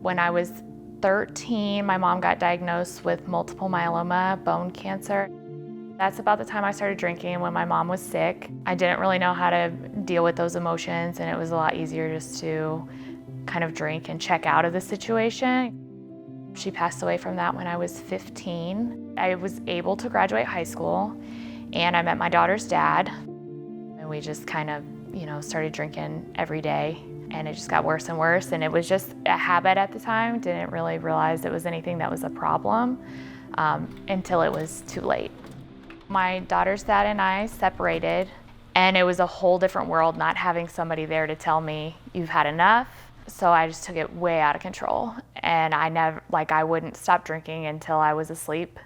When I was 13, my mom got diagnosed with multiple myeloma, bone cancer. That's about the time I started drinking, when my mom was sick. I didn't really know how to deal with those emotions, and it was a lot easier just to kind of drink and check out of the situation. She passed away from that when I was 15. I was able to graduate high school, and I met my daughter's dad. And we just kind of, started drinking every day, and it just got worse and worse. And it was just a habit at the time. Didn't really realize it was anything that was a problem until it was too late. My daughter's dad and I separated, and it was a whole different world not having somebody there to tell me, you've had enough. So I just took it way out of control, and I wouldn't stop drinking until I was asleep.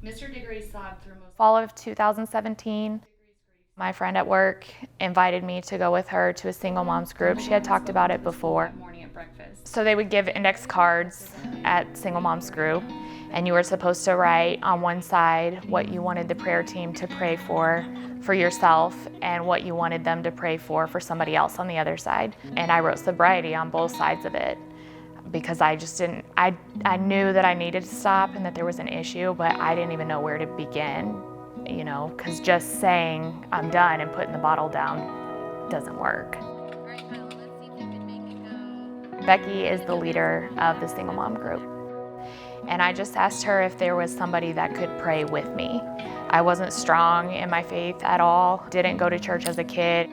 Mr. Diggory sobbed through most. Fall of 2017, my friend at work invited me to go with her to a single moms group. She had talked about it before. Morning at breakfast. So they would give index cards at single moms group, and you were supposed to write on one side what you wanted the prayer team to pray for yourself, and what you wanted them to pray for somebody else on the other side. And I wrote sobriety on both sides of it, because I knew that I needed to stop and that there was an issue, but I didn't even know where to begin, because just saying I'm done and putting the bottle down doesn't work. All right, Kyla, let's see if you can make it go. Becky is the leader of the single mom group. And I just asked her if there was somebody that could pray with me. I wasn't strong in my faith at all, didn't go to church as a kid.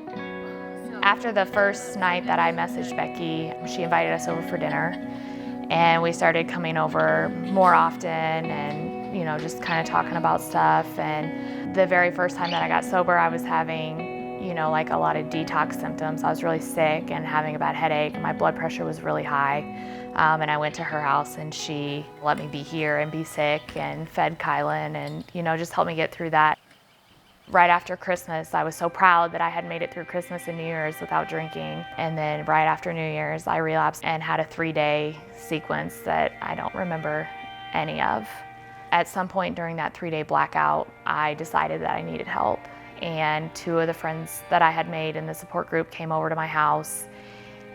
After the first night that I messaged Becky, she invited us over for dinner, and we started coming over more often and, just kind of talking about stuff. And the very first time that I got sober, I was having, a lot of detox symptoms. I was really sick and having a bad headache, and my blood pressure was really high. And I went to her house, and she let me be here and be sick, and fed Kylan, and, just helped me get through that. Right after Christmas, I was so proud that I had made it through Christmas and New Year's without drinking. And then right after New Year's, I relapsed and had a 3-day sequence that I don't remember any of. At some point during that 3-day blackout, I decided that I needed help. And 2 of the friends that I had made in the support group came over to my house,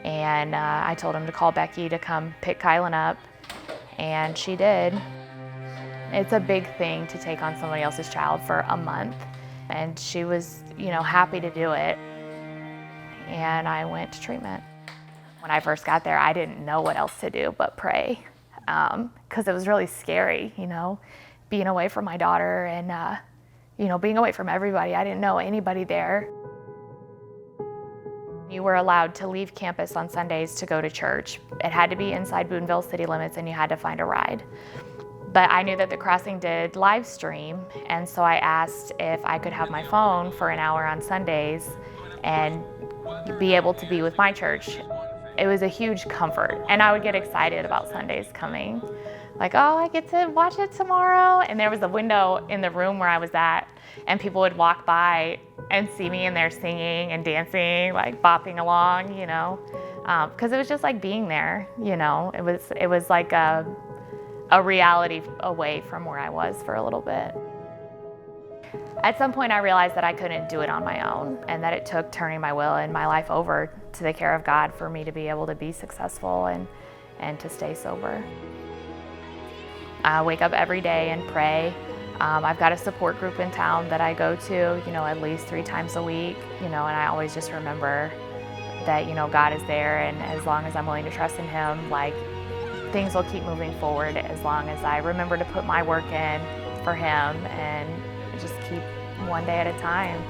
and I told them to call Becky to come pick Kylan up, and she did. It's a big thing to take on somebody else's child for a month, and she was, happy to do it. And I went to treatment. When I first got there, I didn't know what else to do but pray, because it was really scary, being away from my daughter and being away from everybody. I didn't know anybody there. You were allowed to leave campus on Sundays to go to church. It had to be inside Boonville city limits, and you had to find a ride. But I knew that the Crossing did live stream, and so I asked if I could have my phone for an hour on Sundays and be able to be with my church. It was a huge comfort, and I would get excited about Sundays coming. Like, oh, I get to watch it tomorrow. And there was a window in the room where I was at, and people would walk by and see me in there singing and dancing, like bopping along, because it was just like being there, It was like a reality away from where I was for a little bit. At some point, I realized that I couldn't do it on my own, and that it took turning my will and my life over to the care of God for me to be able to be successful and to stay sober. I wake up every day and pray. I've got a support group in town that I go to, at least 3 times a week, and I always just remember that, God is there, and as long as I'm willing to trust in Him, things will keep moving forward as long as I remember to put my work in for Him and just keep one day at a time.